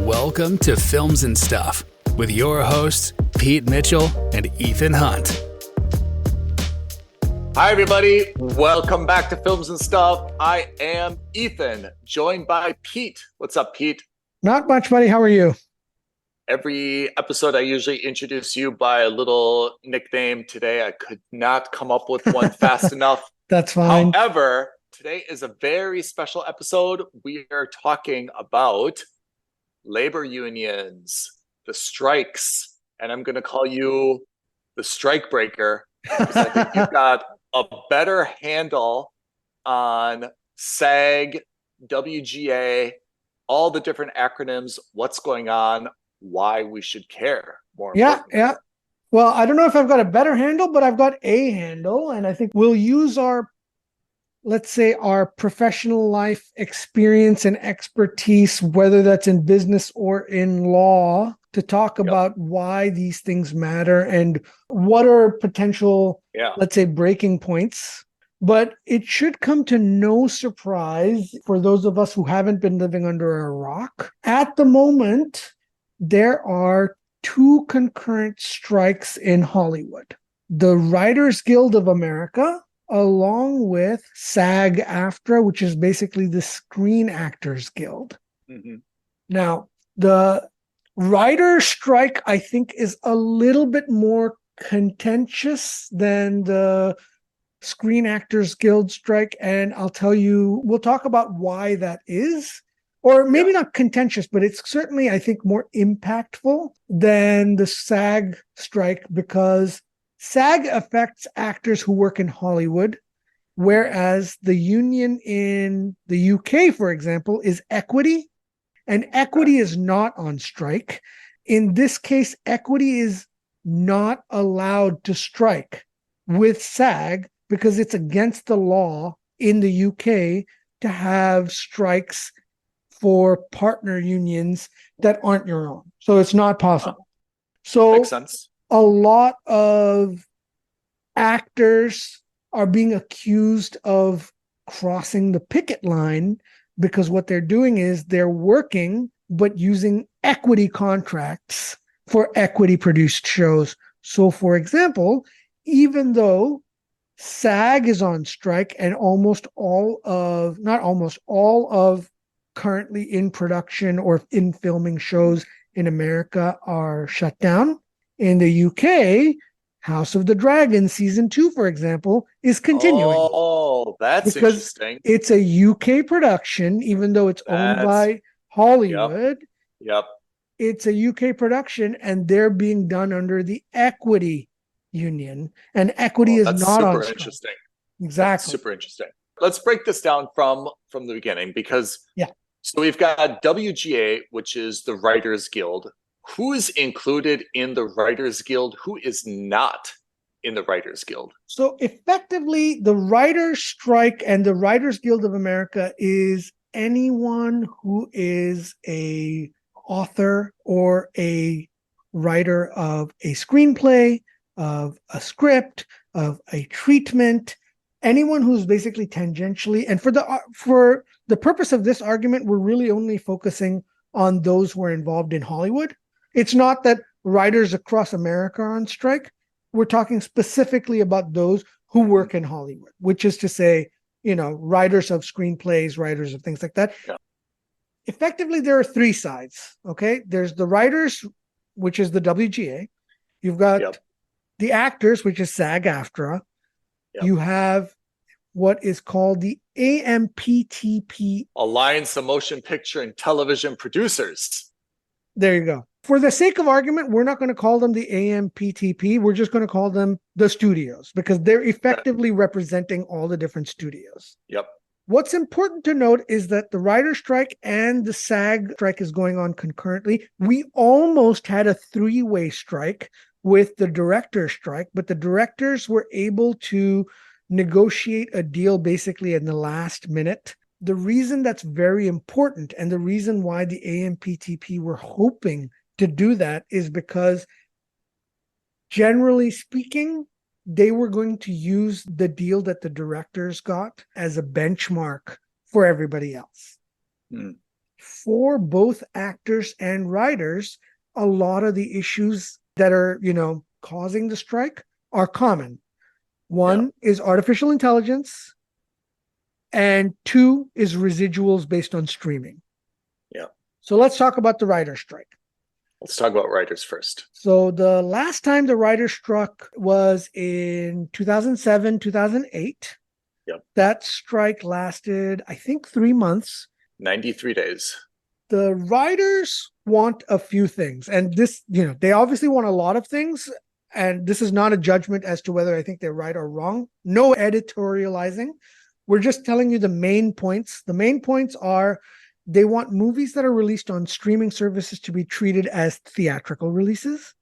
Welcome to Films and Stuff with your hosts, Pete Mitchell and Ethan Hunt. Hi, everybody. Welcome back to Films and Stuff. I am Ethan, joined by Pete. What's up, Pete? Not much, buddy. How are you? Every episode, I usually introduce you by a little nickname. Today, I could not come up with one fast enough. That's fine. However, today is a very special episode. We are talking about labor unions, the strikes, and I'm going to call you the strike breaker because I think you've got a better handle on SAG, WGA, all the different acronyms, what's going on, why we should care more. Yeah. Well, I don't know if I've got a better handle, but I've got a handle, and I think we'll use our professional life experience and expertise, whether that's in business or in law, to talk about why these things matter and what are potential, let's say, breaking points. But it should come to no surprise for those of us who haven't been living under a rock. At the moment, there are two concurrent strikes in Hollywood. The Writers Guild of America, along with SAG AFTRA, which is basically the Screen Actors Guild. Mm-hmm. Now, the writer strike, I think, is a little bit more contentious than the Screen Actors Guild strike, and I'll tell you, we'll talk about why that is, or maybe not contentious, but it's certainly, I think, more impactful than the SAG strike, because SAG affects actors who work in Hollywood, whereas the union in the UK, for example, is Equity, and Equity is not on strike. In this case, Equity is not allowed to strike with SAG because it's against the law in the UK to have strikes for partner unions that aren't your own. So it's not possible. So makes sense. A lot of actors are being accused of crossing the picket line because what they're doing is they're working but using equity contracts for equity produced shows. So, for example, even though SAG is on strike and not almost all of currently in production or in filming shows in America are shut down, in the UK, House of the Dragon season 2, for example, is continuing. Oh, that's interesting. It's a UK production, even though it's owned by Hollywood. Yep. It's a UK production, and they're being done under the Equity Union, and Equity is not on strike. Interesting. Exactly. That's super interesting. Let's break this down from the beginning, because so we've got WGA, which is the Writers Guild. Who is included in the Writers Guild? Who is not in the Writers Guild? So effectively, the Writers Strike and the Writers Guild of America is anyone who is a author or a writer of a screenplay, of a script, of a treatment, anyone who's basically tangentially. And for the purpose of this argument, we're really only focusing on those who are involved in Hollywood. It's not that writers across America are on strike. We're talking specifically about those who work in Hollywood, which is to say, writers of screenplays, writers of things like that. Yeah. Effectively, there are three sides, okay? There's the writers, which is the WGA. You've got the actors, which is SAG AFTRA. Yep. You have what is called the AMPTP. Alliance of Motion Picture and Television Producers. There you go. For the sake of argument, we're not going to call them the AMPTP. We're just going to call them the studios because they're effectively representing all the different studios. Yep. What's important to note is that the writer's strike and the SAG strike is going on concurrently. We almost had a three-way strike with the director's strike, but the directors were able to negotiate a deal basically in the last minute. The reason that's very important and the reason why the AMPTP were hoping to do that is because, generally speaking, they were going to use the deal that the directors got as a benchmark for everybody else. for both actors and writers, a lot of the issues that are, causing the strike are common. One is artificial intelligence, and two is residuals based on streaming. Yeah. So let's talk about the writer's strike. Let's talk about writers first. So the last time the writer's struck was in 2007, 2008. Yep. That strike lasted, I think, 3 months. 93 days. The writers want a few things. And this, they obviously want a lot of things. And this is not a judgment as to whether I think they're right or wrong. No editorializing. We're just telling you the main points. The main points are they want movies that are released on streaming services to be treated as theatrical releases.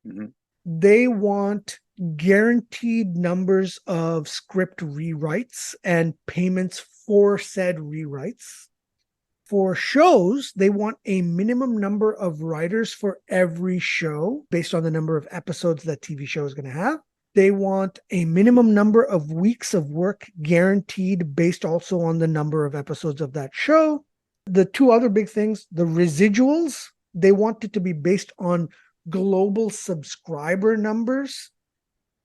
Mm-hmm. They want guaranteed numbers of script rewrites and payments for said rewrites. For shows, they want a minimum number of writers for every show based on the number of episodes that TV show is going to have. They want a minimum number of weeks of work guaranteed based also on the number of episodes of that show. The two other big things, the residuals, they want it to be based on global subscriber numbers.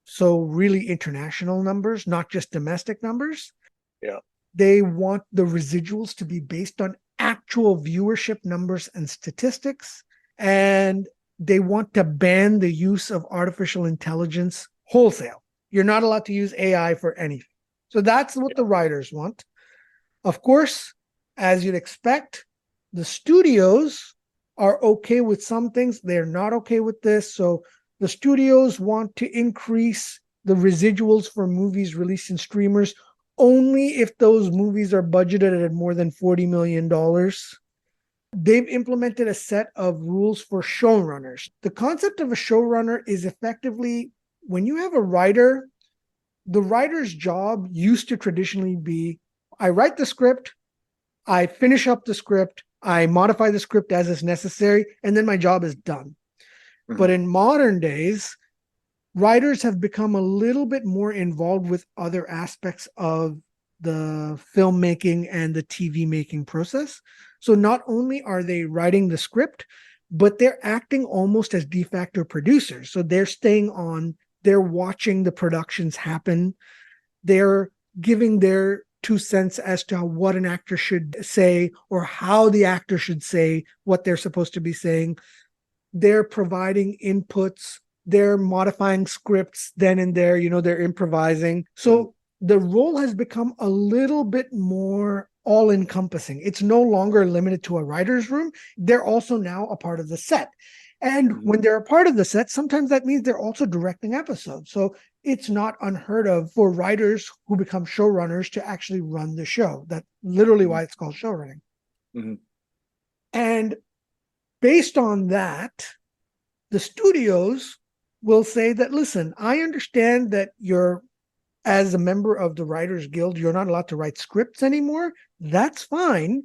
So really international numbers, not just domestic numbers. Yeah. They want the residuals to be based on actual viewership numbers and statistics. And they want to ban the use of artificial intelligence wholesale. You're not allowed to use AI for anything. So that's what the writers want. Of course, as you'd expect, the studios are okay with some things. They're not okay with this. So the studios want to increase the residuals for movies released in streamers only if those movies are budgeted at more than $40 million. They've implemented a set of rules for showrunners. The concept of a showrunner is effectively when you have a writer, the writer's job used to traditionally be, I write the script, I finish up the script, I modify the script as is necessary, and then my job is done. Mm-hmm. But in modern days, writers have become a little bit more involved with other aspects of the filmmaking and the TV making process. So not only are they writing the script, but they're acting almost as de facto producers. So they're staying on, they're watching the productions happen. They're giving their 2 cents as to what an actor should say or how the actor should say what they're supposed to be saying. They're providing inputs. They're modifying scripts then and there, they're improvising. So the role has become a little bit more all-encompassing. It's no longer limited to a writer's room. They're also now a part of the set. And when they're a part of the set, sometimes that means they're also directing episodes. So it's not unheard of for writers who become showrunners to actually run the show. That's literally why it's called showrunning. Mm-hmm. And based on that, the studios will say that, listen, I understand that you're, as a member of the Writers Guild, you're not allowed to write scripts anymore. That's fine.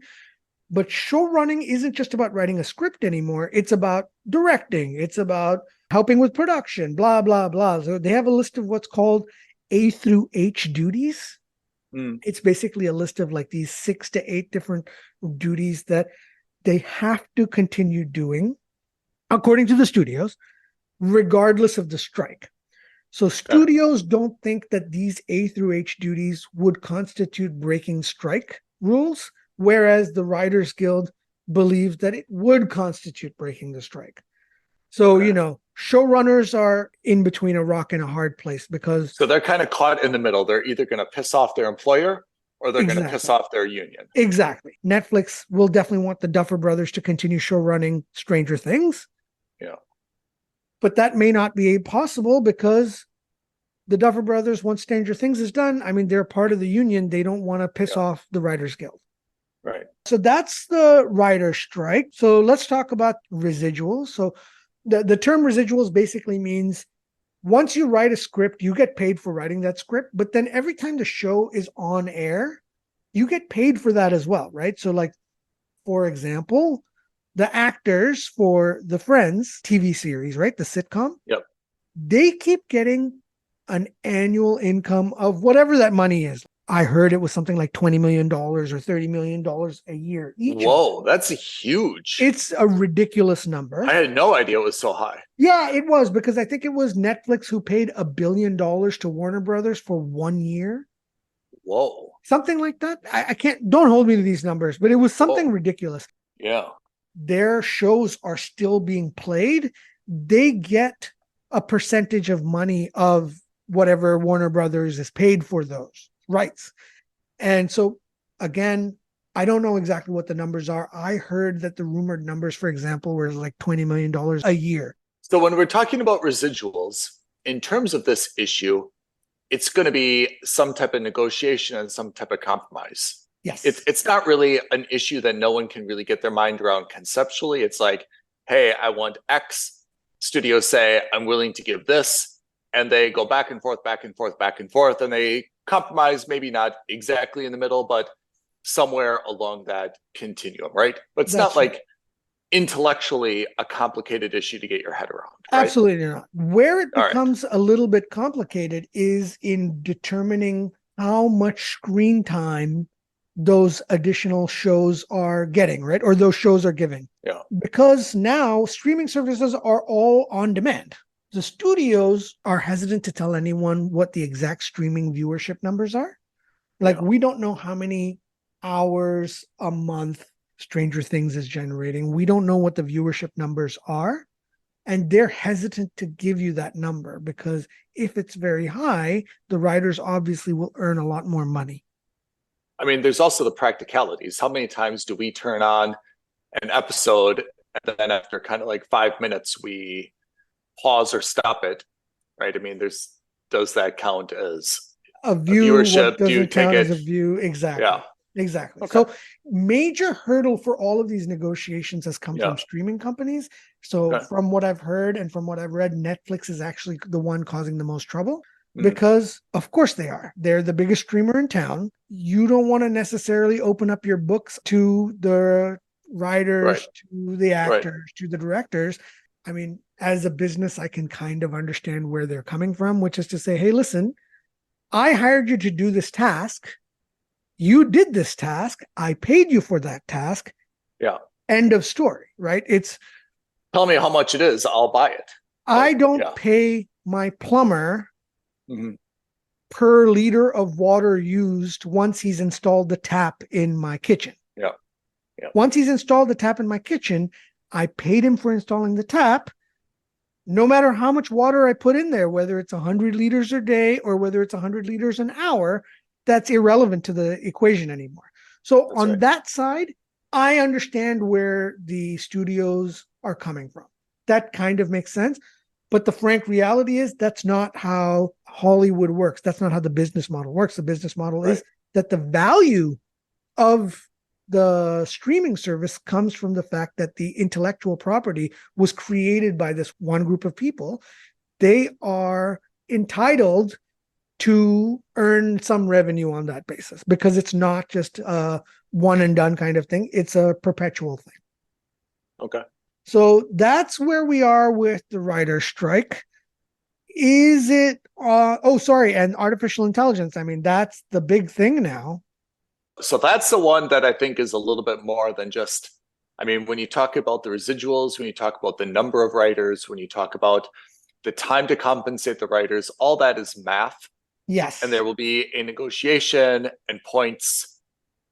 But showrunning isn't just about writing a script anymore. It's about directing. It's about helping with production, blah, blah, blah. So they have a list of what's called A through H duties. It's basically a list of like these 6 to 8 different duties that they have to continue doing, according to the studios, regardless of the strike. So studios don't think that these A through H duties would constitute breaking strike rules, whereas the Writers Guild believes that it would constitute breaking the strike. So, showrunners are in between a rock and a hard place because... So they're kind of caught in the middle. They're either going to piss off their employer or they're going to piss off their union. Exactly. Netflix will definitely want the Duffer Brothers to continue showrunning Stranger Things. Yeah. But that may not be possible because the Duffer Brothers, once Stranger Things is done, they're part of the union. They don't want to piss off the Writers Guild. Right. So that's the writer strike. So let's talk about residuals. So the term residuals basically means once you write a script, you get paid for writing that script. But then every time the show is on air, you get paid for that as well, right? So like, for example, the actors for the Friends TV series, right? The sitcom. Yep. They keep getting an annual income of whatever that money is. I heard it was something like $20 million or $30 million a year each. Whoa, that's huge. It's a ridiculous number. I had no idea it was so high. Yeah, it was, because I think it was Netflix who paid $1 billion to Warner Brothers for 1 year. Whoa. Something like that. I can't, don't hold me to these numbers, but it was something ridiculous. Yeah. Their shows are still being played. They get a percentage of money of whatever Warner Brothers is paid for those rights. And so, again, I don't know exactly what the numbers are. I heard that the rumored numbers, for example, were like $20 million a year. So when we're talking about residuals, in terms of this issue, it's going to be some type of negotiation and some type of compromise. Yes. It's not really an issue that no one can really get their mind around conceptually. It's like, hey, I want X. Studios say, I'm willing to give this. And they go back and forth, back and forth, back and forth. And they compromise, maybe not exactly in the middle, but somewhere along that continuum, right? But it's not like intellectually a complicated issue to get your head around. Right? Absolutely not. Where it becomes a little bit complicated is in determining how much screen time those additional shows are getting, right? Or those shows are giving. Yeah. Because now streaming services are all on demand. The studios are hesitant to tell anyone what the exact streaming viewership numbers are. Like, we don't know how many hours a month Stranger Things is generating. We don't know what the viewership numbers are. And they're hesitant to give you that number, because if it's very high, the writers obviously will earn a lot more money. I mean, there's also the practicalities. How many times do we turn on an episode and then after kind of like 5 minutes, we pause or stop it, right? I mean, does that count as a viewership? Do you take it as a view? Exactly. Yeah. Exactly. Okay. So major hurdle for all of these negotiations has come from streaming companies. So from what I've heard and from what I've read, Netflix is actually the one causing the most trouble, because of course they are. They're the biggest streamer in town. You don't want to necessarily open up your books to the writers, to the actors, to the directors. I mean, as a business, I can kind of understand where they're coming from, which is to say, hey, listen, I hired you to do this task. You did this task. I paid you for that task. Yeah. End of story, right? It's, tell me how much it is. I'll buy it. I don't pay my plumber per liter of water used once he's installed the tap in my kitchen. Yeah. Yeah. Once he's installed the tap in my kitchen, I paid him for installing the tap. No matter how much water I put in there, whether it's 100 liters a day or whether it's 100 liters an hour, that's irrelevant to the equation anymore. So on that side, I understand where the studios are coming from. That kind of makes sense. But the frank reality is that's not how Hollywood works. That's not how the business model works. The business model is that the value of the streaming service comes from the fact that the intellectual property was created by this one group of people. They are entitled to earn some revenue on that basis, because it's not just a one and done kind of thing. It's a perpetual thing. Okay. So that's where we are with the writer's strike. Is it, and artificial intelligence. I mean, that's the big thing now. So that's the one that I think is a little bit more than just, I mean, when you talk about the residuals, when you talk about the number of writers, when you talk about the time to compensate the writers, all that is math. Yes. And there will be a negotiation and points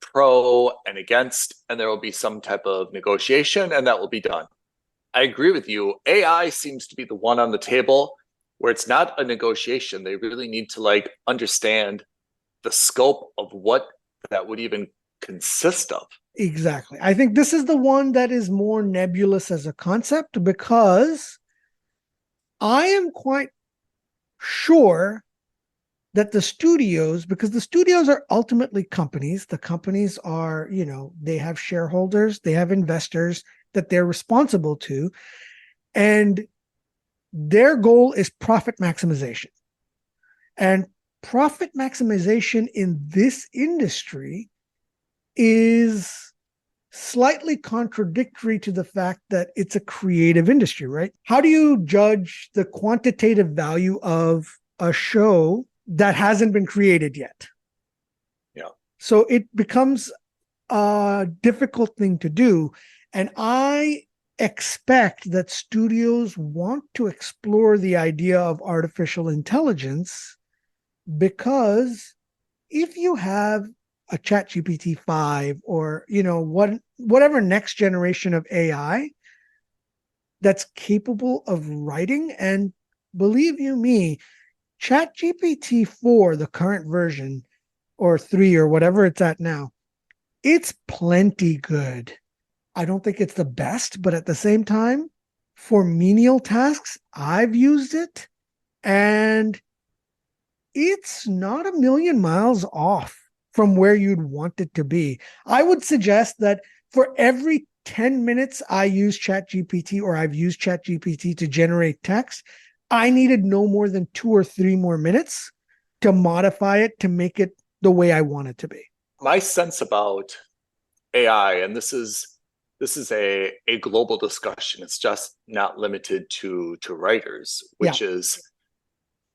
pro and against, and there will be some type of negotiation, and that will be done. I agree with you. AI seems to be the one on the table where it's not a negotiation. They really need to understand the scope of what that would even consist of. Exactly. I think this is the one that is more nebulous as a concept, because I am quite sure that the studios, because the studios are ultimately companies. The companies are, they have shareholders, they have investors that they're responsible to, and their goal is profit maximization. And profit maximization in this industry is slightly contradictory to the fact that it's a creative industry, right? How do you judge the quantitative value of a show that hasn't been created yet? So it becomes a difficult thing to do. And I expect that studios want to explore the idea of artificial intelligence, because if you have a ChatGPT 5 or whatever next generation of AI that's capable of writing, and believe you me, ChatGPT 4, the current version, or 3 or whatever it's at now, it's plenty good. I don't think it's the best, but at the same time, for menial tasks, I've used it and it's not a million miles off from where you'd want it to be. I would suggest that for every 10 minutes I use ChatGPT, or I've used ChatGPT to generate text, I needed no more than 2 or 3 more minutes to modify it to make it the way I want it to be. My sense about AI, and this is a global discussion. It's just not limited to writers, which is,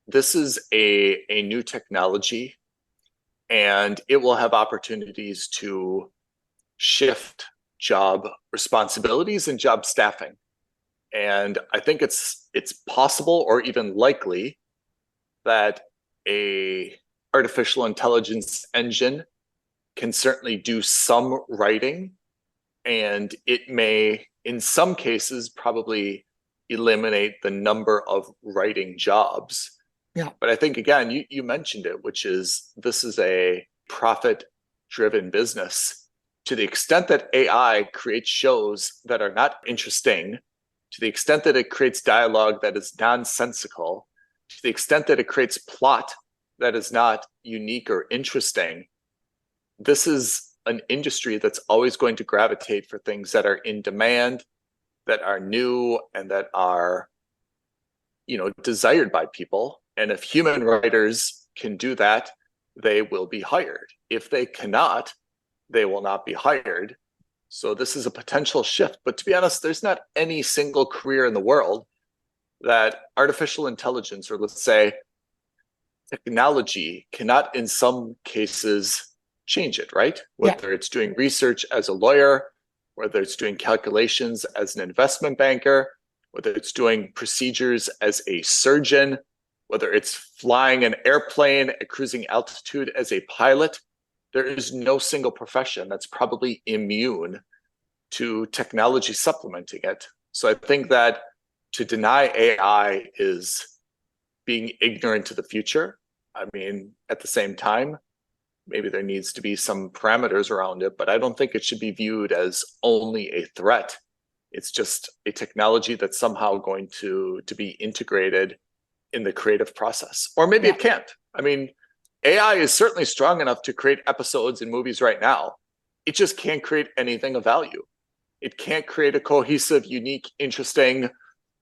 this is a new technology, and it will have opportunities to shift job responsibilities and job staffing. And I think it's possible, or even likely, that a artificial intelligence engine can certainly do some writing, and it may, in some cases, probably eliminate the number of writing jobs. Yeah. But I think, again, you mentioned it, which is, this is a profit-driven business. To the extent that AI creates shows that are not interesting, to the extent that it creates dialogue that is nonsensical, to the extent that it creates plot that is not unique or interesting, this is an industry that's always going to gravitate for things that are in demand, that are new, and that are, desired by people. And if human writers can do that, they will be hired. If they cannot, they will not be hired. So this is a potential shift. But to be honest, there's not any single career in the world that artificial intelligence, or let's say technology, cannot in some cases change it, right? Whether it's doing research as a lawyer, whether it's doing calculations as an investment banker, whether it's doing procedures as a surgeon, whether it's flying an airplane at cruising altitude as a pilot, there is no single profession that's probably immune to technology supplementing it. So I think that to deny AI is being ignorant to the future. I mean, at the same time, maybe there needs to be some parameters around it, but I don't think it should be viewed as only a threat. It's just a technology that's somehow going to be integrated in the creative process. Or maybe it can't. I mean, AI is certainly strong enough to create episodes in movies right now. It just can't create anything of value. It can't create a cohesive, unique, interesting,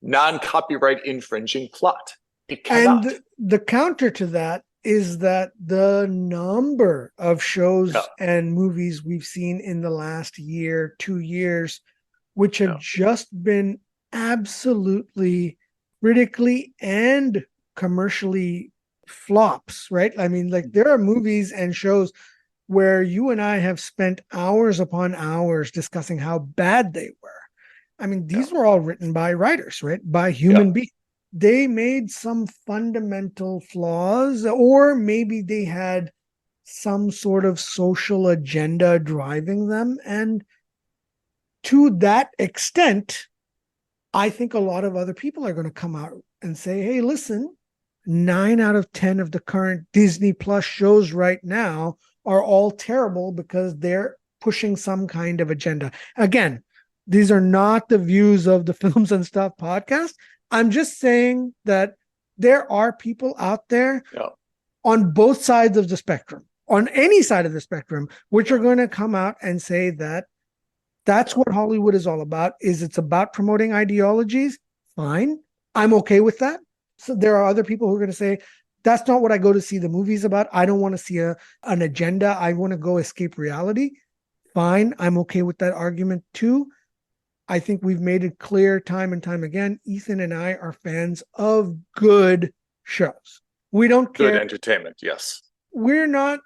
non-copyright infringing plot. It cannot. And the counter to that is that the number of shows and movies we've seen in the last year, 2 years, which have just been absolutely critically and commercially flops, right? I mean, like, there are movies and shows where you and I have spent hours upon hours discussing how bad they were. I mean, these were all written by writers, right? By human beings. They made some fundamental flaws, or maybe they had some sort of social agenda driving them. And to that extent, I think a lot of other people are going to come out and say, hey, listen, 9 out of 10 of the current Disney Plus shows right now are all terrible because they're pushing some kind of agenda. Again, these are not the views of the Films and Stuff podcast. I'm just saying that there are people out there on both sides of the spectrum, on any side of the spectrum, which are going to come out and say that that's what Hollywood is all about. Is it's about promoting ideologies. Fine. I'm okay with that. So there are other people who are going to say, that's not what I go to see the movies about. I don't want to see an agenda. I want to go escape reality. Fine. I'm okay with that argument too. I think we've made it clear time and time again, Ethan and I are fans of good shows. We don't care. Good entertainment, yes. We're not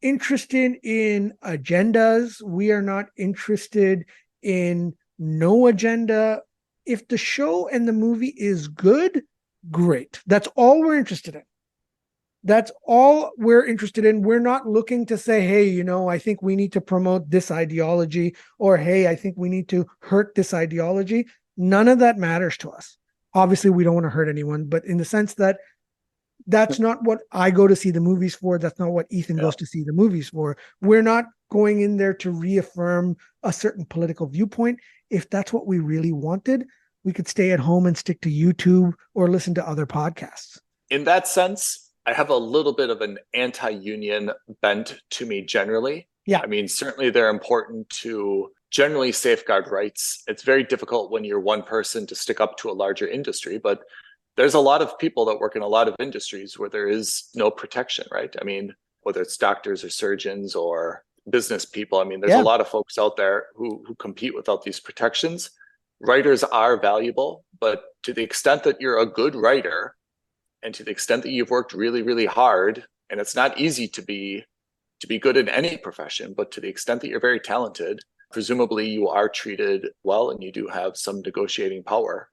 interested in agendas. We are not interested in no agenda. If the show and the movie is good, great. That's all we're interested in. That's all we're interested in. We're not looking to say, hey, I think we need to promote this ideology, or hey, I think we need to hurt this ideology. None of that matters to us. Obviously, we don't want to hurt anyone, but in the sense that that's not what I go to see the movies for. That's not what Ethan goes to see the movies for. We're not going in there to reaffirm a certain political viewpoint. If that's what we really wanted, we could stay at home and stick to YouTube or listen to other podcasts. In that sense, I have a little bit of an anti-union bent to me generally. Yeah. I mean, certainly they're important to generally safeguard rights. It's very difficult when you're one person to stick up to a larger industry, but there's a lot of people that work in a lot of industries where there is no protection, right? I mean, whether it's doctors or surgeons or business people, I mean, there's a lot of folks out there who compete without these protections. Writers are valuable, but to the extent that you're a good writer, and to the extent that you've worked really, really hard, and it's not easy to be good in any profession, but to the extent that you're very talented, presumably you are treated well and you do have some negotiating power.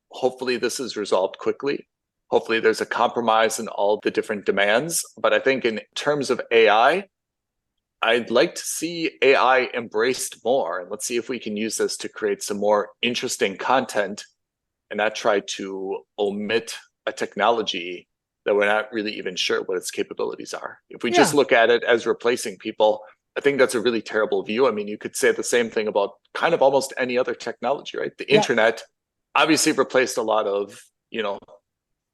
Hopefully this is resolved quickly. Hopefully there's a compromise in all the different demands. But I think in terms of AI, I'd like to see AI embraced more. And let's see if we can use this to create some more interesting content and not try to omit a technology that we're not really even sure what its capabilities are. If we just look at it as replacing people, I think that's a really terrible view. I mean, you could say the same thing about kind of almost any other technology, right? The internet obviously replaced a lot of,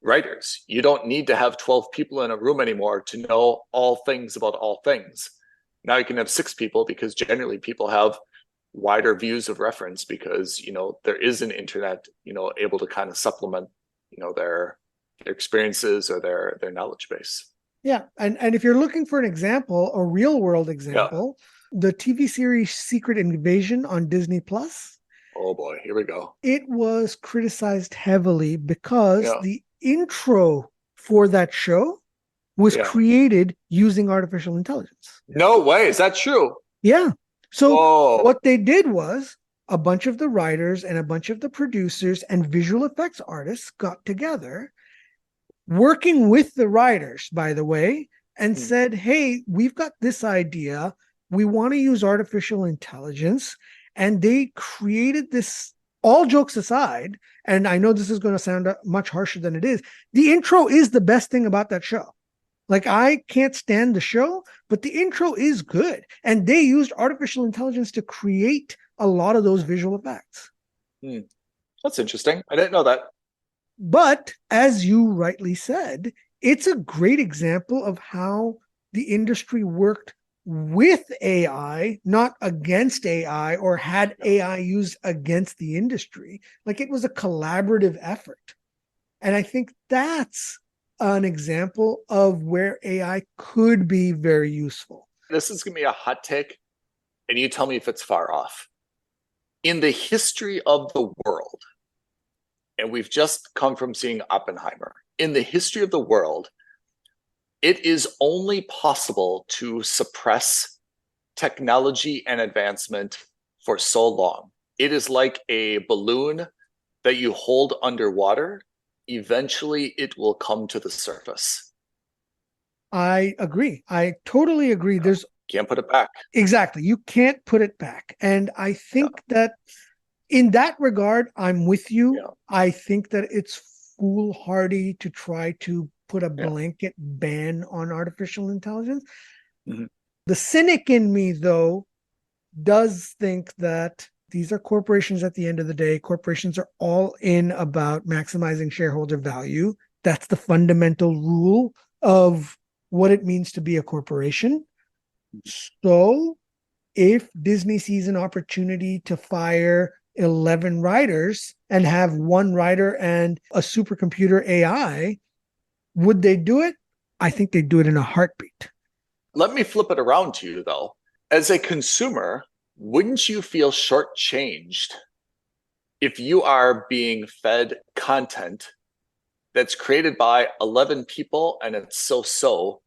writers. You don't need to have 12 people in a room anymore to know all things about all things. Now you can have 6 people because generally people have wider views of reference because, there is an internet, able to kind of supplement, their experiences or their knowledge base. Yeah. And if you're looking for an example, a real world example, the TV series Secret Invasion on Disney Plus. Oh boy, here we go. It was criticized heavily because the intro for that show was created using artificial intelligence. No way. Is that true? Yeah. So what they did was a bunch of the writers and a bunch of the producers and visual effects artists got together, working with the writers, by the way, and said, hey, we've got this idea. We want to use artificial intelligence. And they created this, all jokes aside, and I know this is going to sound much harsher than it is. The intro is the best thing about that show. Like, I can't stand the show, but the intro is good. And they used artificial intelligence to create a lot of those visual effects. That's interesting. I didn't know that. But as you rightly said, it's a great example of how the industry worked with AI, not against AI, or had AI used against the industry. Like, it was a collaborative effort. And I think that's an example of where AI could be very useful. This is going to be a hot take, and you tell me if it's far off. In the history of the world, and we've just come from seeing Oppenheimer, in the history of the world, it is only possible to suppress technology and advancement for so long. It is like a balloon that you hold underwater. Eventually, it will come to the surface. I agree. I totally agree. There's can't put it back. Exactly. You can't put it back. And I think that in that regard, I'm with you. I think that it's foolhardy to try to put a blanket ban on artificial intelligence. The cynic in me, though, does think that these are corporations at the end of the day. Corporations are all in about maximizing shareholder value. That's the fundamental rule of what it means to be a corporation. So if Disney sees an opportunity to fire 11 writers and have one writer and a supercomputer AI, would they do it? I think they'd do it in a heartbeat. Let me flip it around to you, though. As a consumer, wouldn't you feel shortchanged if you are being fed content that's created by 11 people and it's so-so,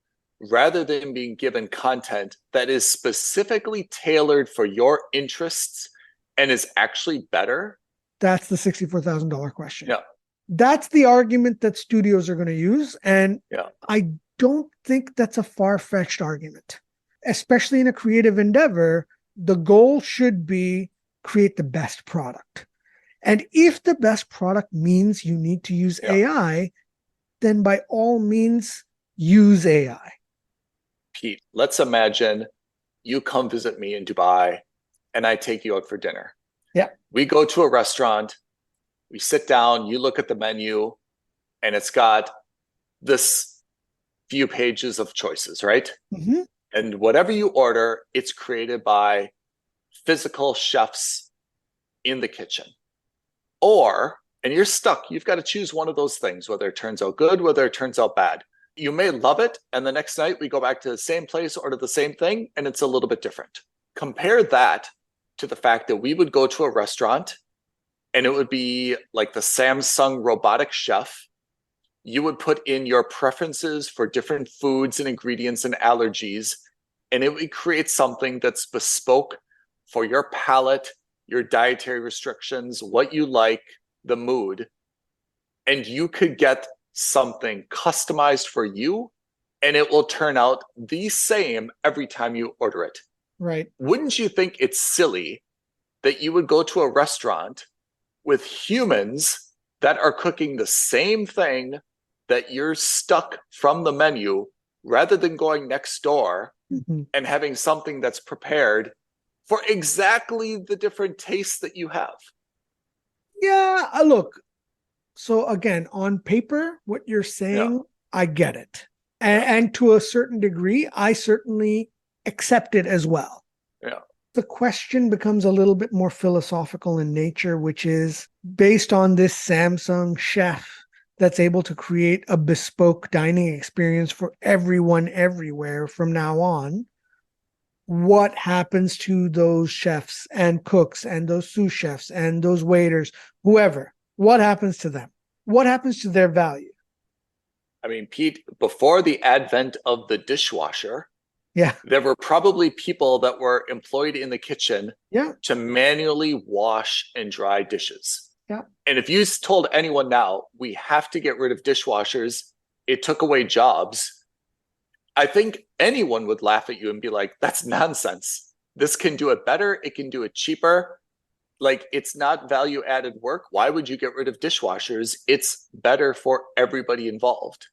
rather than being given content that is specifically tailored for your interests and is actually better? That's the $64,000 question. Yeah. That's the argument that studios are going to use. And Yeah. I don't think that's a far-fetched argument, especially in a creative endeavor. The goal should be create the best product. And if the best product means you need to use AI, then by all means, use AI. Pete, let's imagine you come visit me in Dubai and I take you out for dinner. Yeah. We go to a restaurant, we sit down, you look at the menu, and it's got this few pages of choices, right? Mm-hmm. And whatever you order, it's created by physical chefs in the kitchen. And you're stuck. You've got to choose one of those things, whether it turns out good, whether it turns out bad. You may love it, and the next night we go back to the same place, order the same thing, and it's a little bit different. Compare that to the fact that we would go to a restaurant and it would be like the Samsung robotic chef. You would put in your preferences for different foods and ingredients and allergies, and it would create something that's bespoke for your palate, your dietary restrictions, what you like, the mood. And you could get something customized for you, and it will turn out the same every time you order it. Right. Wouldn't you think it's silly that you would go to a restaurant with humans that are cooking the same thing that you're stuck from the menu, rather than going next door and having something that's prepared for exactly the different tastes that you have? Yeah, look. So again, on paper, what you're saying, I get it. And to a certain degree, I certainly accept it as well. Yeah. The question becomes a little bit more philosophical in nature, which is based on this Samsung chef that's able to create a bespoke dining experience for everyone everywhere from now on. What happens to those chefs and cooks and those sous chefs and those waiters, whoever? What happens to them? What happens to their value? I mean, Pete, before the advent of the dishwasher, there were probably people that were employed in the kitchen to manually wash and dry dishes. Yeah. And if you told anyone now, we have to get rid of dishwashers, it took away jobs, I think anyone would laugh at you and be like, that's nonsense. This can do it better. It can do it cheaper. Like, it's not value added work. Why would you get rid of dishwashers? It's better for everybody involved.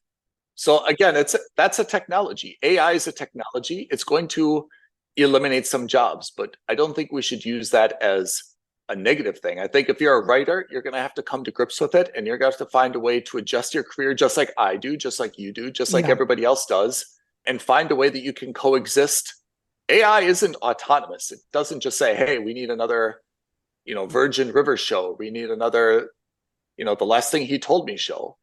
So again, that's a technology. AI is a technology. It's going to eliminate some jobs, but I don't think we should use that as a negative thing. I think if you're a writer, you're going to have to come to grips with it, and you're going to have to find a way to adjust your career just like I do, just like you do, just like everybody else does, and find a way that you can coexist. AI isn't autonomous. It doesn't just say, hey, we need another, Virgin River show. We need another, The Last Thing He Told Me show.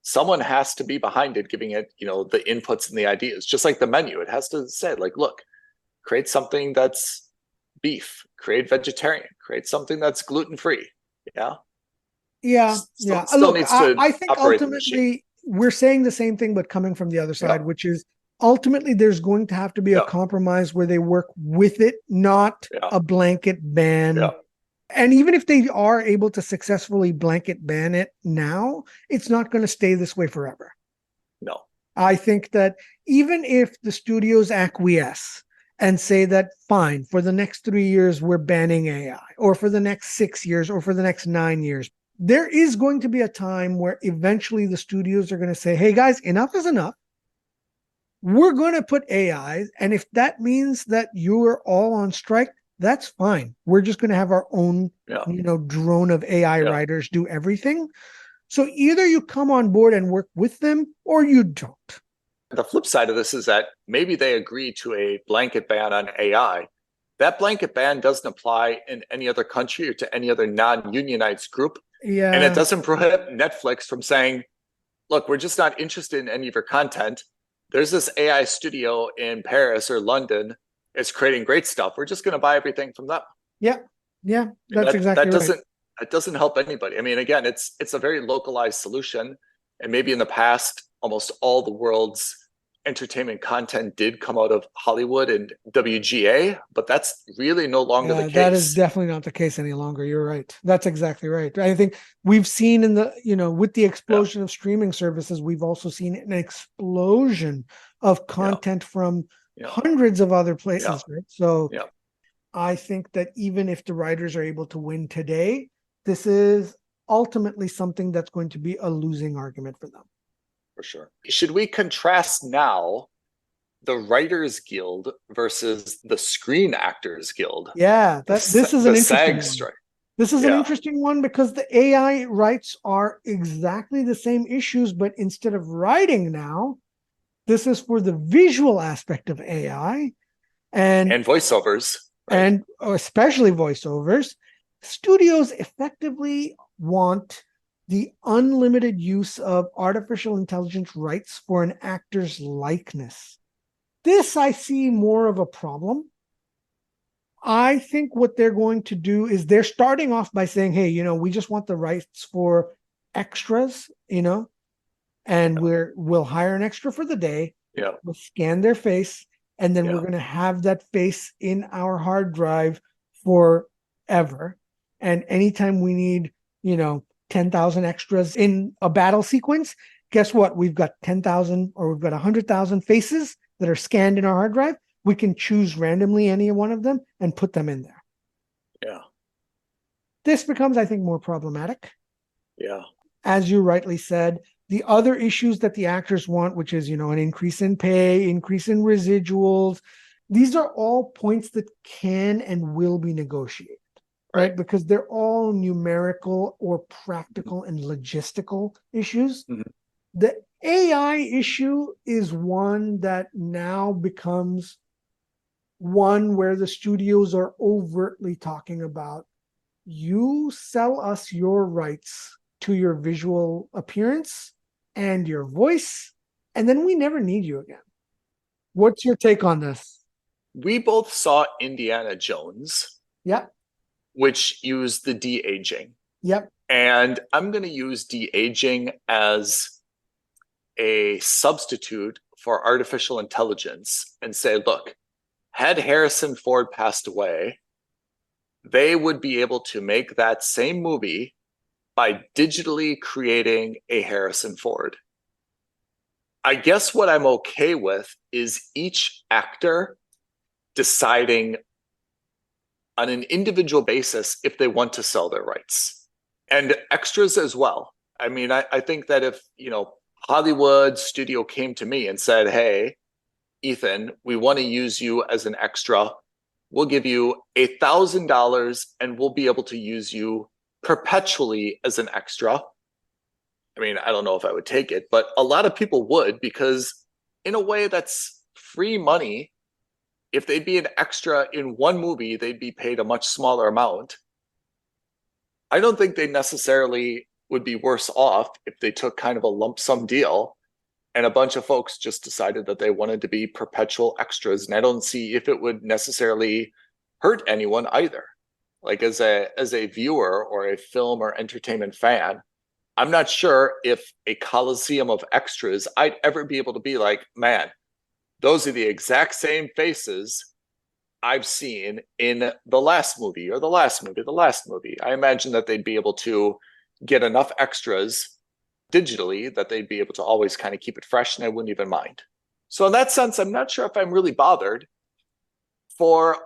Someone has to be behind it, giving it, the inputs and the ideas, just like the menu. It has to say, like, look, create something that's beef, create vegetarian, create something that's gluten-free. Still needs to I think ultimately we're saying the same thing, but coming from the other side, which is ultimately there's going to have to be a compromise where they work with it, not a blanket ban. And even if they are able to successfully blanket ban it now, it's not going to stay this way forever. No. I think that even if the studios acquiesce and say that, fine, for the next 3 years, we're banning AI, or for the next 6 years, or for the next 9 years, there is going to be a time where eventually the studios are going to say, hey guys, enough is enough. We're going to put AI. And if that means that you're all on strike, that's fine. We're just going to have our own, drone of AI writers do everything. So either you come on board and work with them, or you don't. The flip side of this is that maybe they agree to a blanket ban on AI. That blanket ban doesn't apply in any other country or to any other non-unionized group. Yeah. And it doesn't prohibit Netflix from saying, look, we're just not interested in any of your content. There's this AI studio in Paris or London. It's creating great stuff. We're just going to buy everything from them. Yeah. That's exactly right. That doesn't help anybody. I mean, again, it's a very localized solution. And maybe in the past, almost all the world's entertainment content did come out of Hollywood and WGA, but that's really no longer the case. That is definitely not the case any longer. You're right. That's exactly right. I think we've seen with the explosion of streaming services, we've also seen an explosion of content from hundreds of other places. Right. So I think that even if the writers are able to win today, this is ultimately something that's going to be a losing argument for them. For sure. Should we contrast now the Writers Guild versus the Screen Actors Guild? Yeah, this is an interesting one. Strike. This is an interesting one because the AI rights are exactly the same issues, but instead of writing now, this is for the visual aspect of AI and voiceovers. Right? And especially voiceovers. Studios effectively want the unlimited use of artificial intelligence rights for an actor's likeness. This I see more of a problem. I think what they're going to do is they're starting off by saying, hey, we just want the rights for extras, and we'll hire an extra for the day. Yeah. We'll scan their face, and then we're going to have that face in our hard drive forever. And anytime we need, 10,000 extras in a battle sequence, guess what? We've got 10,000 or we've got 100,000 faces that are scanned in our hard drive. We can choose randomly any one of them and put them in there. Yeah. This becomes, I think, more problematic. Yeah. As you rightly said, the other issues that the actors want, which is, an increase in pay, increase in residuals, these are all points that can and will be negotiated. Right? Because they're all numerical or practical and logistical issues. Mm-hmm. The AI issue is one that now becomes one where the studios are overtly talking about, you sell us your rights to your visual appearance and your voice, and then we never need you again. What's your take on this? We both saw Indiana Jones. Yeah. Which used the de-aging. Yep. And I'm going to use de-aging as a substitute for artificial intelligence and say, look, had Harrison Ford passed away, they would be able to make that same movie by digitally creating a Harrison Ford. I guess what I'm okay with is each actor deciding on an individual basis if they want to sell their rights, and extras as well. I mean, I think that if, Hollywood studio came to me and said, hey, Ethan, we want to use you as an extra. We'll give you $1,000 and we'll be able to use you perpetually as an extra. I mean, I don't know if I would take it, but a lot of people would, because in a way that's free money. If they'd be an extra in one movie, they'd be paid a much smaller amount. I don't think they necessarily would be worse off if they took kind of a lump sum deal and a bunch of folks just decided that they wanted to be perpetual extras. And I don't see if it would necessarily hurt anyone either. Like as a viewer or a film or entertainment fan, I'm not sure if a coliseum of extras, I'd ever be able to be like, man, those are the exact same faces I've seen in the last movie or the last movie. I imagine that they'd be able to get enough extras digitally that they'd be able to always kind of keep it fresh, and I wouldn't even mind. So in that sense, I'm not sure if I'm really bothered. For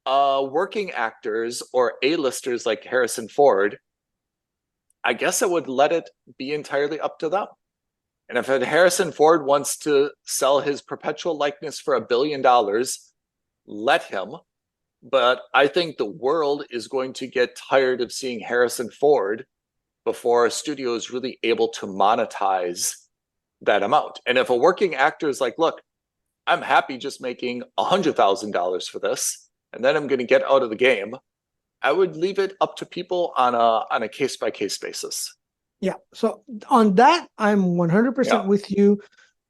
working actors or A-listers like Harrison Ford, I guess I would let it be entirely up to them. And if Harrison Ford wants to sell his perpetual likeness for $1 billion, let him. But I think the world is going to get tired of seeing Harrison Ford before a studio is really able to monetize that amount. And if a working actor is like, look, I'm happy just making $100,000 for this, and then I'm going to get out of the game, I would leave it up to people on a case-by-case basis. Yeah. So on that, I'm 100% with you.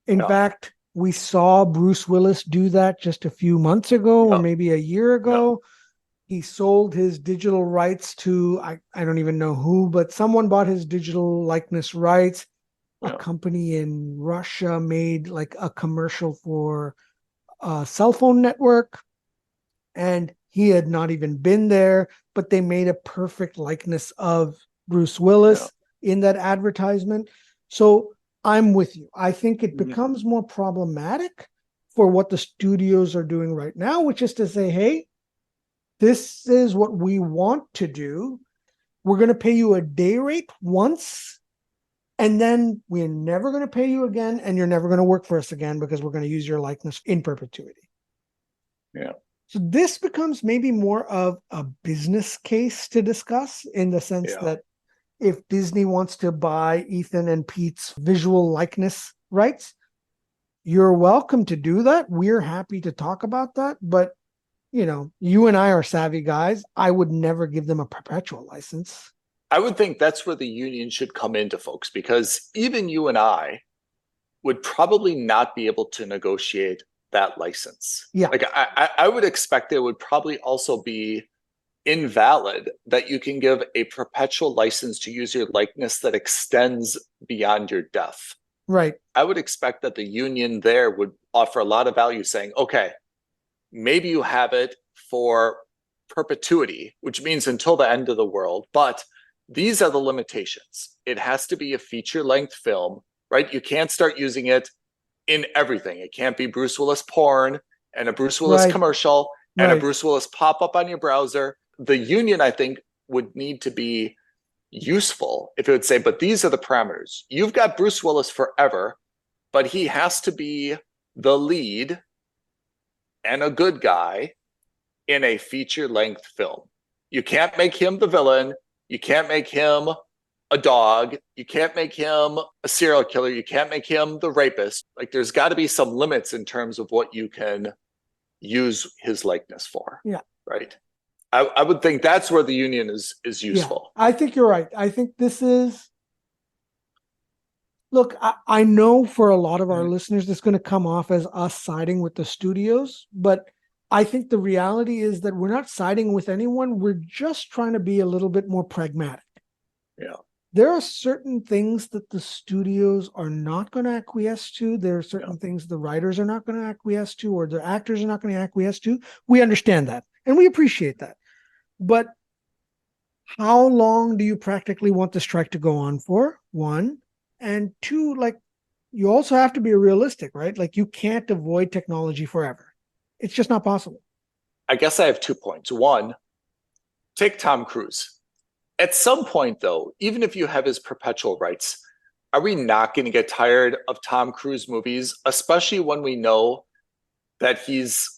In fact, we saw Bruce Willis do that just a few months ago or maybe a year ago. He sold his digital rights to, I don't even know who, but someone bought his digital likeness rights. a company in Russia made like a commercial for a cell phone network, and he had not even been there, but they made a perfect likeness of Bruce Willis in that advertisement. So I'm with you. I think it becomes more problematic for what the studios are doing right now, which is to say, hey, this is what we want to do. We're going to pay you a day rate once, and then we're never going to pay you again, and you're never going to work for us again because we're going to use your likeness in perpetuity. Yeah. So this becomes maybe more of a business case to discuss, in the sense that if Disney wants to buy Ethan and Pete's visual likeness rights, you're welcome to do that. We're happy to talk about that. But, you know, you and I are savvy guys. I would never give them a perpetual license. I would think that's where the union should come into, folks, because even you and I would probably not be able to negotiate that license. Yeah. Like I would expect it would probably also be invalid that you can give a perpetual license to use your likeness that extends beyond your death. Right. I would expect that the union there would offer a lot of value, saying, okay, maybe you have it for perpetuity, which means until the end of the world, but these are the limitations. It has to be a feature-length film, right? You can't start using it in everything. It can't be Bruce Willis porn and a Bruce Willis commercial and a Bruce Willis pop-up on your browser. The union, I think, would need to be useful if it would say, but these are the parameters. You've got Bruce Willis forever, but he has to be the lead and a good guy in a feature-length film. You can't make him the villain. You can't make him a dog. You can't make him a serial killer. You can't make him the rapist. Like, there's got to be some limits in terms of what you can use his likeness for. Yeah. Right. I would think that's where the union is useful. Yeah, I think you're right. I think this is, look, I know for a lot of our listeners, this is going to come off as us siding with the studios, but I think the reality is that we're not siding with anyone. We're just trying to be a little bit more pragmatic. Yeah. There are certain things that the studios are not going to acquiesce to. There are certain things the writers are not going to acquiesce to, or the actors are not going to acquiesce to. We understand that, and we appreciate that. But how long do you practically want the strike to go on for? One. And two, like, you also have to be realistic, right? Like, you can't avoid technology forever. It's just not possible. I guess I have 2 points. One, take Tom Cruise. At some point, though, even if you have his perpetual rights, are we not going to get tired of Tom Cruise movies, especially when we know that he's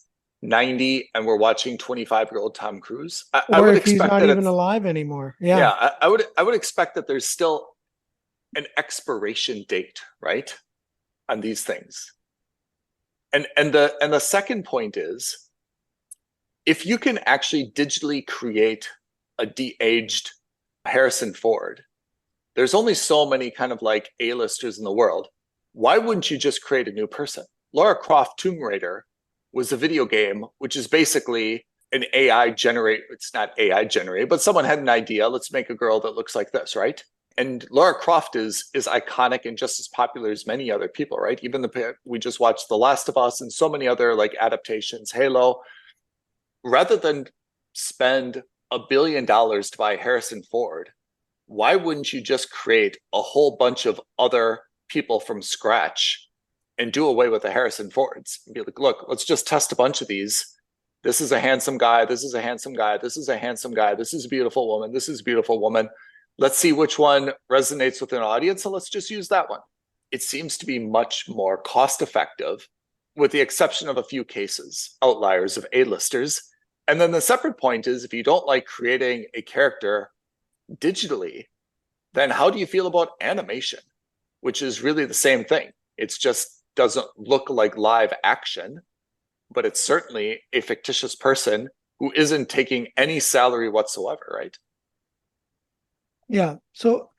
90 and we're watching 25-year-old Tom Cruise? I would if he's expect not that even alive anymore. Yeah. I would expect that there's still an expiration date, right, on these things. And the second point is, if you can actually digitally create a de-aged Harrison Ford, there's only so many kind of like A-listers in the world. Why wouldn't you just create a new person? Lara Croft Tomb Raider was a video game, which is basically an AI generate. It's not AI generated, but someone had an idea. Let's make a girl that looks like this, right? And Lara Croft is iconic and just as popular as many other people, right? Even we just watched The Last of Us and so many other like adaptations, Halo. Rather than spend $1 billion to buy Harrison Ford, why wouldn't you just create a whole bunch of other people from scratch and do away with the Harrison Fords and be like, look, let's just test a bunch of these. This is a handsome guy. This is a handsome guy. This is a handsome guy. This is a beautiful woman. This is a beautiful woman. Let's see which one resonates with an audience, and let's just use that one. It seems to be much more cost effective, with the exception of a few cases, outliers of A-listers. And then the separate point is, if you don't like creating a character digitally, then how do you feel about animation, which is really the same thing? It's just doesn't look like live action, but it's certainly a fictitious person who isn't taking any salary whatsoever, right? Yeah. So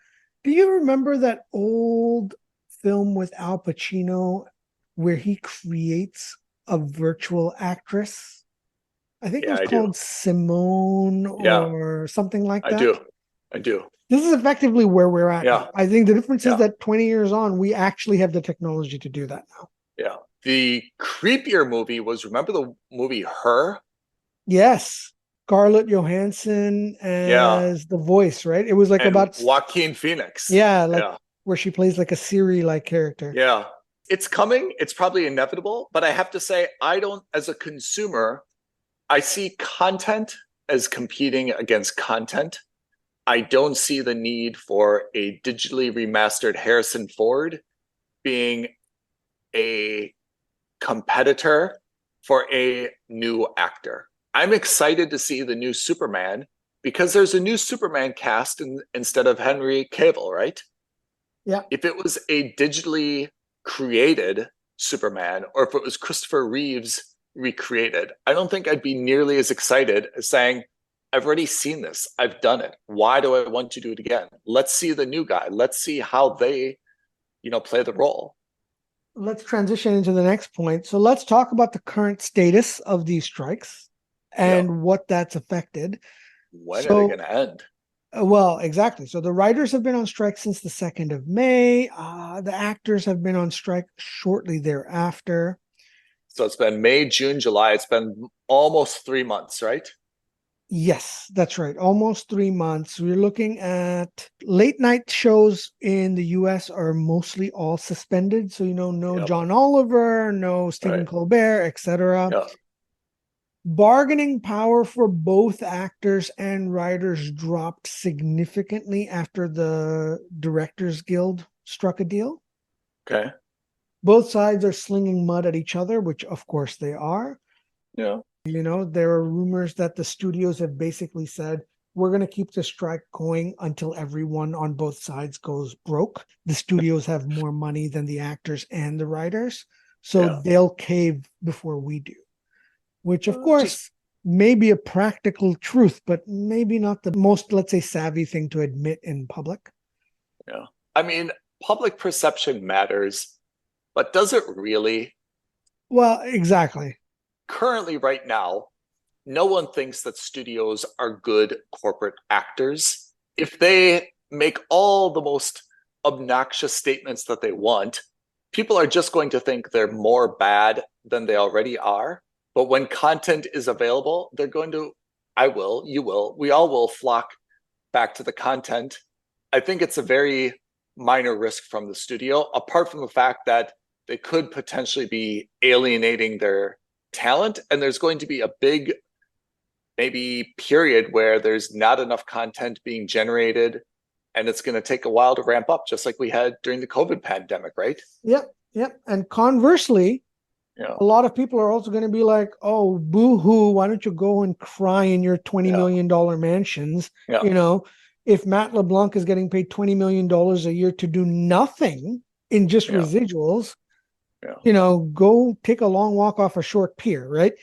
do you remember that old film with Al Pacino where he creates a virtual actress? I think it was called Simone or something like that. I do. This is effectively where we're at. Yeah. Now. I think the difference Yeah. is that 20 years on, we actually have the technology to do that now. Yeah. The creepier movie was, remember the movie Her? Yes. Scarlett Johansson Yeah. as the voice, right? It was like And about Joaquin Phoenix. yeah, like Yeah. where she plays like a Siri-like character. Yeah. It's coming. It's probably inevitable. But I have to say, I don't, as a consumer, I see content as competing against content. I don't see the need for a digitally remastered Harrison Ford being a competitor for a new actor. I'm excited to see the new Superman because there's a new Superman cast instead of Henry Cavill, right? Yeah. If it was a digitally created Superman, or if it was Christopher Reeves recreated, I don't think I'd be nearly as excited as saying, I've already seen this. I've done it. Why do I want to do it again? Let's see the new guy. Let's see how they, play the role. Let's transition into the next point. So let's talk about the current status of these strikes and what that's affected. When are they going to end? Well, exactly. So the writers have been on strike since the 2nd of May. The actors have been on strike shortly thereafter. So it's been May, June, July. It's been almost 3 months, right? Yes, that's right. Almost 3 months. We're looking at late night shows in the US are mostly all suspended. So, no John Oliver, no Stephen Colbert, etc. Yeah. Bargaining power for both actors and writers dropped significantly after the Directors Guild struck a deal. Okay. Both sides are slinging mud at each other, which of course they are. Yeah. There are rumors that the studios have basically said, we're going to keep the strike going until everyone on both sides goes broke. The studios have more money than the actors and the writers, so they'll cave before we do. Which, of course, may be a practical truth, but maybe not the most, let's say, savvy thing to admit in public. Yeah. I mean, public perception matters, but does it really? Well, exactly. Currently, right now, no one thinks that studios are good corporate actors. If they make all the most obnoxious statements that they want, people are just going to think they're more bad than they already are. But when content is available, they're going to, I will, you will, we all will flock back to the content. I think it's a very minor risk from the studio, apart from the fact that they could potentially be alienating their talent. And there's going to be a big, maybe period where there's not enough content being generated. And it's going to take a while to ramp up, just like we had during the COVID pandemic, right? Yep. And conversely, a lot of people are also going to be like, oh, boo-hoo, why don't you go and cry in your $20 million mansions? If Matt LeBlanc is getting paid $20 million a year to do nothing in just residuals, go take a long walk off a short pier, right?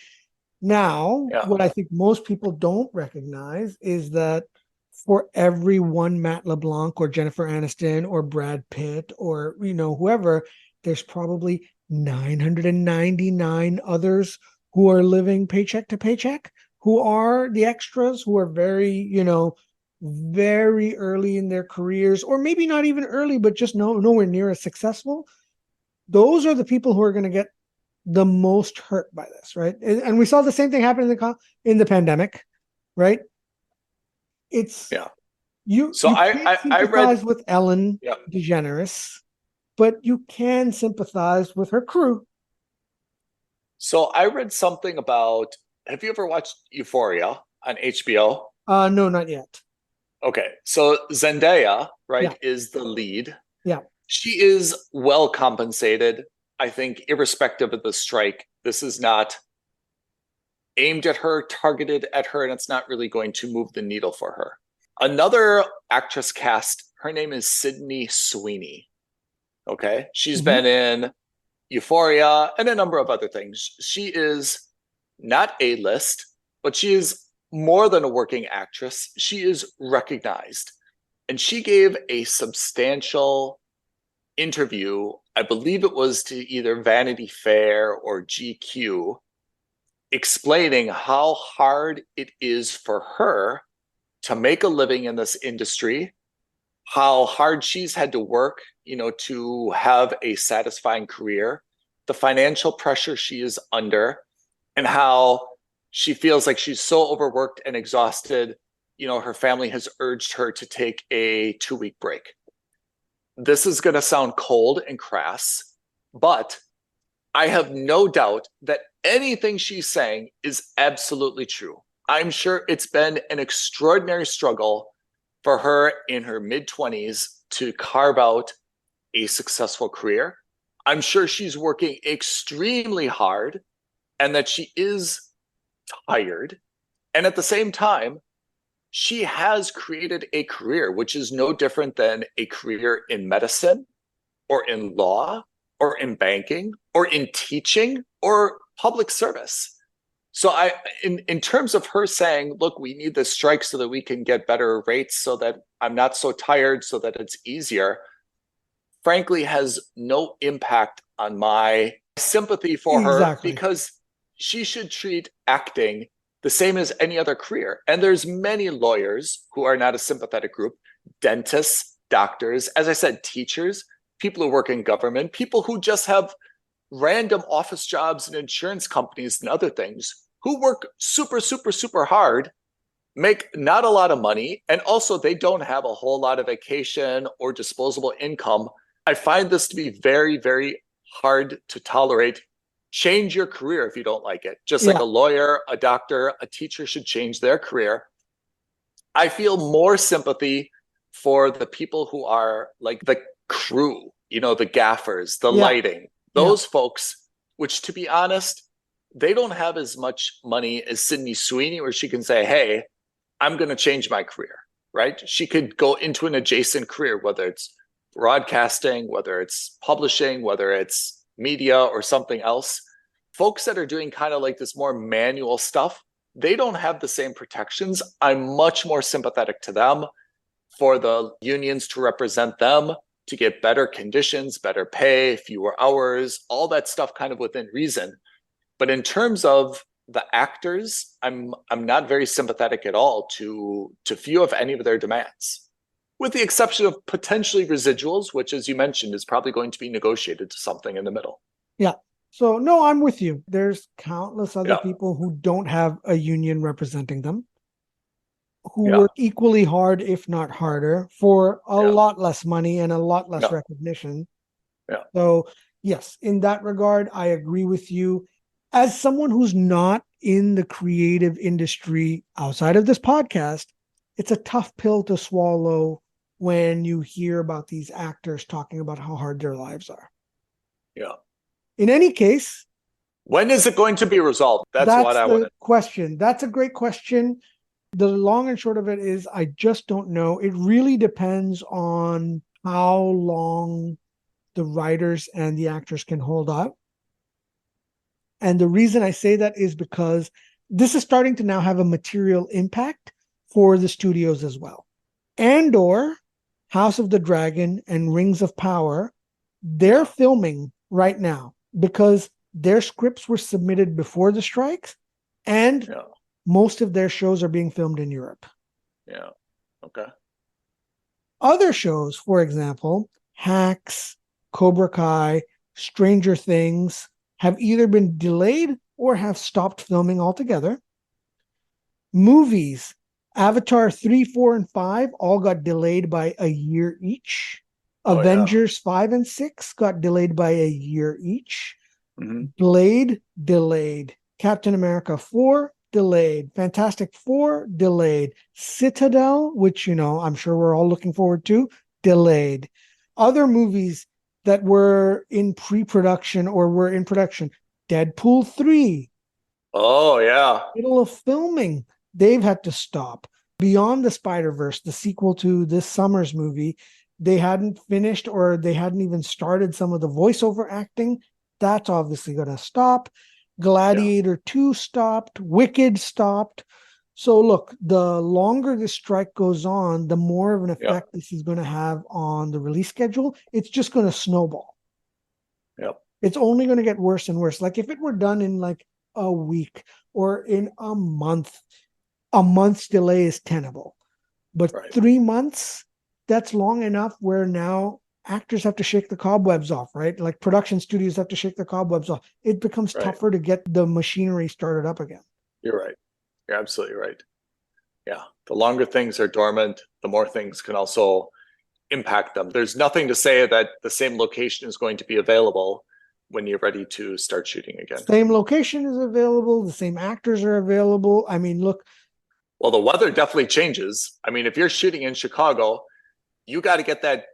Now, what I think most people don't recognize is that for every one Matt LeBlanc or Jennifer Aniston or Brad Pitt or, whoever, there's probably 999 others who are living paycheck to paycheck, who are the extras, who are very, very early in their careers, or maybe not even early, but just nowhere near as successful. Those are the people who are going to get the most hurt by this, right? And we saw the same thing happen in the pandemic, right? It's you can't sympathize with Ellen DeGeneres, but you can sympathize with her crew. So I read something about, have you ever watched Euphoria on HBO? No, not yet. Okay. So Zendaya, right, is the lead. Yeah. She is well compensated. I think irrespective of the strike, this is not aimed at her, targeted at her, and it's not really going to move the needle for her. Another actress cast, her name is Sydney Sweeney. Okay. She's been in Euphoria and a number of other things. She is not A-list, but she is more than a working actress. She is recognized. And she gave a substantial interview, I believe it was to either Vanity Fair or GQ, explaining how hard it is for her to make a living in this industry, how hard she's had to work, to have a satisfying career, the financial pressure she is under, and how she feels like she's so overworked and exhausted. Her family has urged her to take a 2-week break. This is going to sound cold and crass, but I have no doubt that anything she's saying is absolutely true. I'm sure it's been an extraordinary struggle for her in her mid-20s to carve out a successful career. I'm sure she's working extremely hard and that she is tired. And at the same time, she has created a career, which is no different than a career in medicine or in law or in banking or in teaching or public service. So in terms of her saying, look, we need this strike so that we can get better rates so that I'm not so tired, so that it's easier, frankly, has no impact on my sympathy for her, because she should treat acting the same as any other career. And there's many lawyers who are not a sympathetic group, dentists, doctors, as I said, teachers, people who work in government, people who just have random office jobs in insurance companies and other things, who work super, super, super hard, make not a lot of money, and also they don't have a whole lot of vacation or disposable income. I find this to be very, very hard to tolerate. Change your career if you don't like it. Just like a lawyer, a doctor, a teacher should change their career. I feel more sympathy for the people who are like the crew, the gaffers, the lighting, those folks, which, to be honest, they don't have as much money as Sydney Sweeney, where she can say, hey, I'm going to change my career, right? She could go into an adjacent career, whether it's broadcasting, whether it's publishing, whether it's media or something else. Folks that are doing kind of like this more manual stuff, they don't have the same protections. I'm much more sympathetic to them, for the unions to represent them, to get better conditions, better pay, fewer hours, all that stuff kind of within reason. But in terms of the actors, I'm not very sympathetic at all to few of any of their demands, with the exception of potentially residuals, which, as you mentioned, is probably going to be negotiated to something in the middle. Yeah. So, no, I'm with you. There's countless other people who don't have a union representing them, who work equally hard, if not harder, for a lot less money and a lot less recognition. Yeah. So, yes, in that regard, I agree with you. As someone who's not in the creative industry outside of this podcast, it's a tough pill to swallow when you hear about these actors talking about how hard their lives are. Yeah. In any case, when is it going to be resolved? That's what I want. Question. That's a great question. The long and short of it is, I just don't know. It really depends on how long the writers and the actors can hold out. And the reason I say that is because this is starting to now have a material impact for the studios as well. Andor, House of the Dragon, and Rings of Power, they're filming right now because their scripts were submitted before the strikes, and most of their shows are being filmed in Europe. Yeah. Okay. Other shows, for example, Hacks, Cobra Kai, Stranger Things, have either been delayed or have stopped filming altogether. Movies, Avatar 3, 4, and 5 all got delayed by a year each. Avengers 5 and 6 got delayed by a year each. Mm-hmm. Blade, delayed. Captain America 4, delayed. Fantastic Four, delayed. Citadel, which, I'm sure we're all looking forward to, delayed. Other movies that were in pre-production or were in production, Deadpool 3. Oh, yeah. Middle of filming, they've had to stop. Beyond the Spider-Verse, the sequel to this summer's movie, they hadn't finished or they hadn't even started some of the voiceover acting. That's obviously going to stop. Gladiator 2 stopped. Wicked stopped. So look, the longer this strike goes on, the more of an effect this is going to have on the release schedule. It's just going to snowball. Yep. It's only going to get worse and worse. Like if it were done in like a week or in a month's delay is tenable. But 3 months, that's long enough where now actors have to shake the cobwebs off, right? Like production studios have to shake the cobwebs off. It becomes tougher to get the machinery started up again. You're right. You're absolutely right. Yeah. The longer things are dormant, the more things can also impact them. There's nothing to say that the same location is going to be available when you're ready to start shooting again. Same location is available. The same actors are available. I mean, look. Well, the weather definitely changes. I mean, if you're shooting in Chicago, you got to get that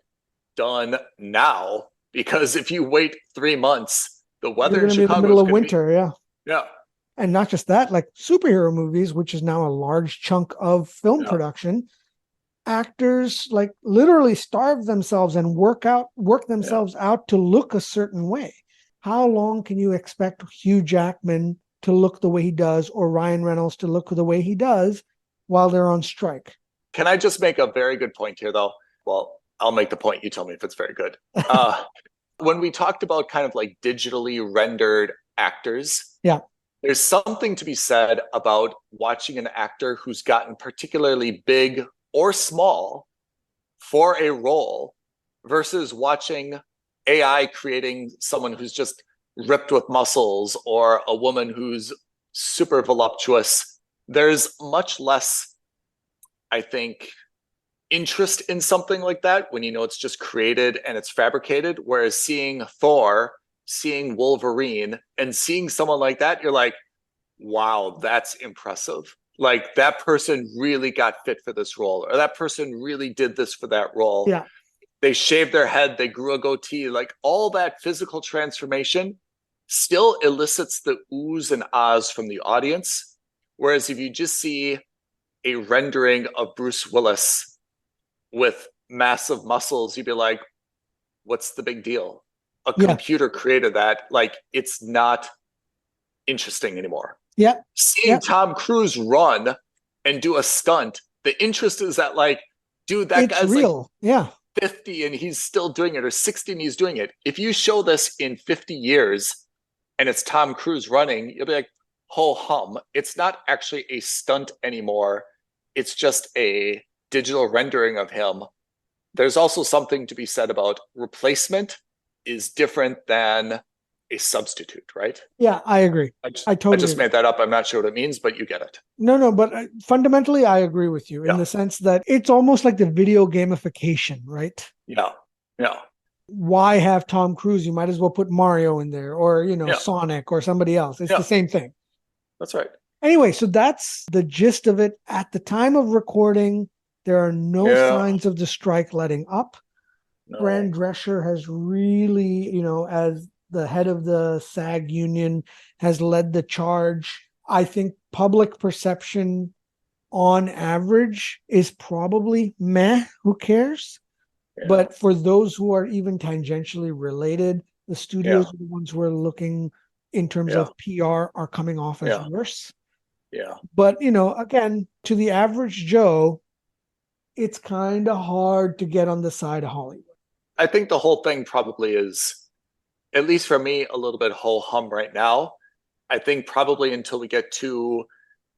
done now, because if you wait 3 months, the weather in Chicago be in the middle of winter. Yeah. And not just that, like superhero movies, which is now a large chunk of film production, actors like literally starve themselves and work themselves out to look a certain way. How long can you expect Hugh Jackman to look the way he does, or Ryan Reynolds to look the way he does while they're on strike? Can I just make a very good point here, though? Well, I'll make the point. You tell me if it's very good. When we talked about kind of like digitally rendered actors, there's something to be said about watching an actor who's gotten particularly big or small for a role versus watching AI creating someone who's just ripped with muscles, or a woman who's super voluptuous. There's much less, I think, interest in something like that when you know it's just created and it's fabricated. Whereas seeing Thor, seeing Wolverine, and seeing someone like that, you're like, wow, that's impressive. Like, that person really got fit for this role, or that person really did this for that role. Yeah. They shaved their head, they grew a goatee, like all that physical transformation still elicits the oohs and ahs from the audience. Whereas if you just see a rendering of Bruce Willis with massive muscles, you'd be like, what's the big deal? A computer created that. Like, it's not interesting anymore. Yeah. Seeing Tom Cruise run and do a stunt, the interest is that, like, dude, that guy's real. Like 50 and he's still doing it, or 60 and he's doing it. If you show this in 50 years and it's Tom Cruise running, you'll be like, ho hum. It's not actually a stunt anymore. It's just a digital rendering of him. There's also something to be said about replacement is different than a substitute, right? Yeah, I agree. I totally made that up. I'm not sure what it means, but you get it. No, but fundamentally, I agree with you in the sense that it's almost like the video gamification, right? Yeah. Why have Tom Cruise? You might as well put Mario in there, or, Sonic or somebody else. It's the same thing. That's right. Anyway, so that's the gist of it. At the time of recording, there are no signs of the strike letting up. No. Fran Drescher has really, as the head of the SAG union, has led the charge. I think public perception on average is probably meh, who cares? Yeah. But for those who are even tangentially related, the studios are the ones who are looking in terms of PR are coming off as worse. Yeah. But, again, to the average Joe, it's kind of hard to get on the side of Hollywood. I think the whole thing probably is, at least for me, a little bit ho-hum right now. I think probably until we get to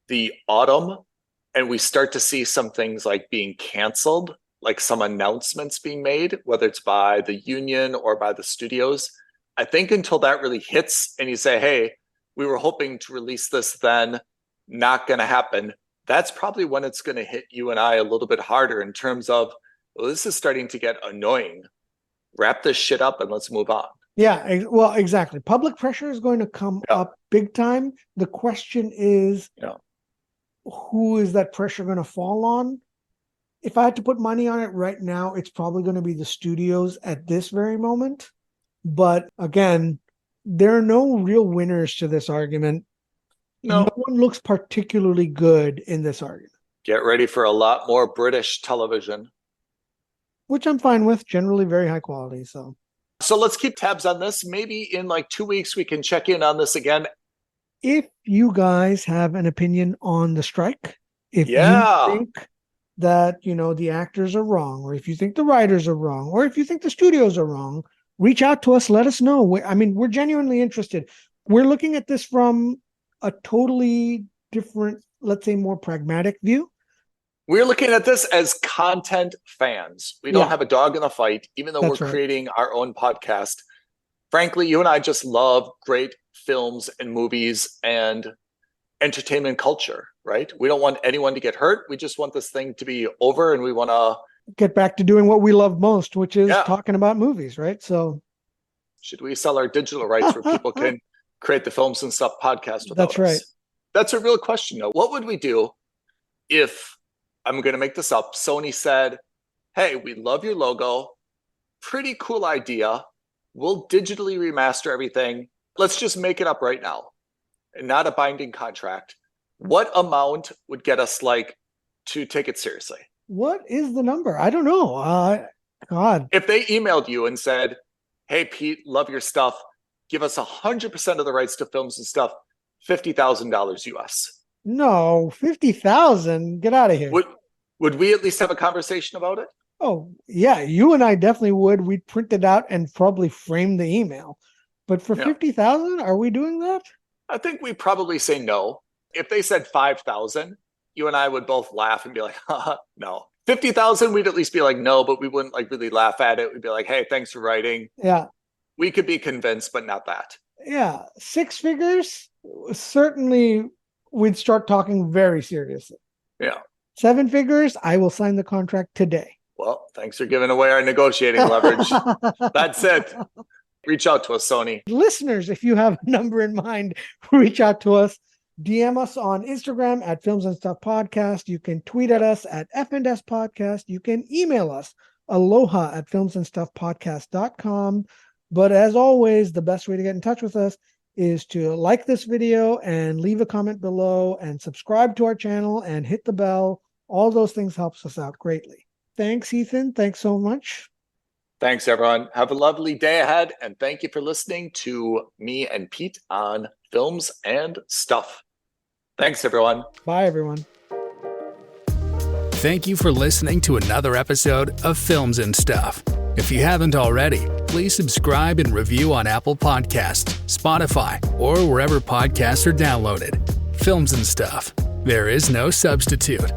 the autumn and we start to see some things like being canceled, like some announcements being made, whether it's by the union or by the studios. I think until that really hits and you say, hey, we were hoping to release this then, not going to happen. That's probably when it's going to hit you and I a little bit harder in terms of, well, this is starting to get annoying. Wrap this shit up and let's move on. Yeah, well, exactly. Public pressure is going to come up big time. The question is, who is that pressure going to fall on? If I had to put money on it right now, it's probably going to be the studios at this very moment. But again, there are no real winners to this argument. No one looks particularly good in this argument. Get ready for a lot more British television. Which I'm fine with, generally very high quality. So let's keep tabs on this. Maybe in like 2 weeks, we can check in on this again. If you guys have an opinion on the strike, if you think that, the actors are wrong, or if you think the writers are wrong, or if you think the studios are wrong, reach out to us. Let us know. We're genuinely interested. We're looking at this from a totally different, let's say, more pragmatic view. We're looking at this as content fans. We don't have a dog in the fight, even though we're creating our own podcast. Frankly, you and I just love great films and movies and entertainment culture, right? We don't want anyone to get hurt. We just want this thing to be over, and we want to get back to doing what we love most, which is talking about movies, right? So should we sell our digital rights where people can create the Films and Stuff podcast without That's right. us? That's a real question, though. What would we do if, I'm going to make this up, Sony said, hey, we love your logo. Pretty cool idea. We'll digitally remaster everything. Let's just make it up right now. And not a binding contract. What amount would get us to take it seriously? What is the number? I don't know. God. If they emailed you and said, hey, Pete, love your stuff. Give us 100% of the rights to Films and Stuff, $50,000 US. No, 50,000. Get out of here. Would we at least have a conversation about it? Oh, yeah, you and I definitely would. We'd print it out and probably frame the email. But for 50,000, are we doing that? I think we probably say no. If they said 5,000, you and I would both laugh and be like, no. 50,000, we'd at least be like, no, but we wouldn't really laugh at it. We'd be like, hey, thanks for writing. Yeah. We could be convinced, but not that. Yeah. 6 figures, certainly we'd start talking very seriously. Yeah. 7 figures, I will sign the contract today. Well, thanks for giving away our negotiating leverage. That's it. Reach out to us, Sony. Listeners, if you have a number in mind, reach out to us. DM us on Instagram at Films and Stuff Podcast. You can tweet at us at F&S Podcast. You can email us aloha@filmsandstuffpodcast.com. But as always, the best way to get in touch with us is to like this video and leave a comment below and subscribe to our channel and hit the bell. All those things helps us out greatly. Thanks, Ethan. Thanks so much. Thanks, everyone. Have a lovely day ahead. And thank you for listening to me and Pete on Films and Stuff. Thanks, everyone. Bye, everyone. Thank you for listening to another episode of Films and Stuff. If you haven't already, please subscribe and review on Apple Podcasts, Spotify, or wherever podcasts are downloaded. Films and Stuff. There is no substitute.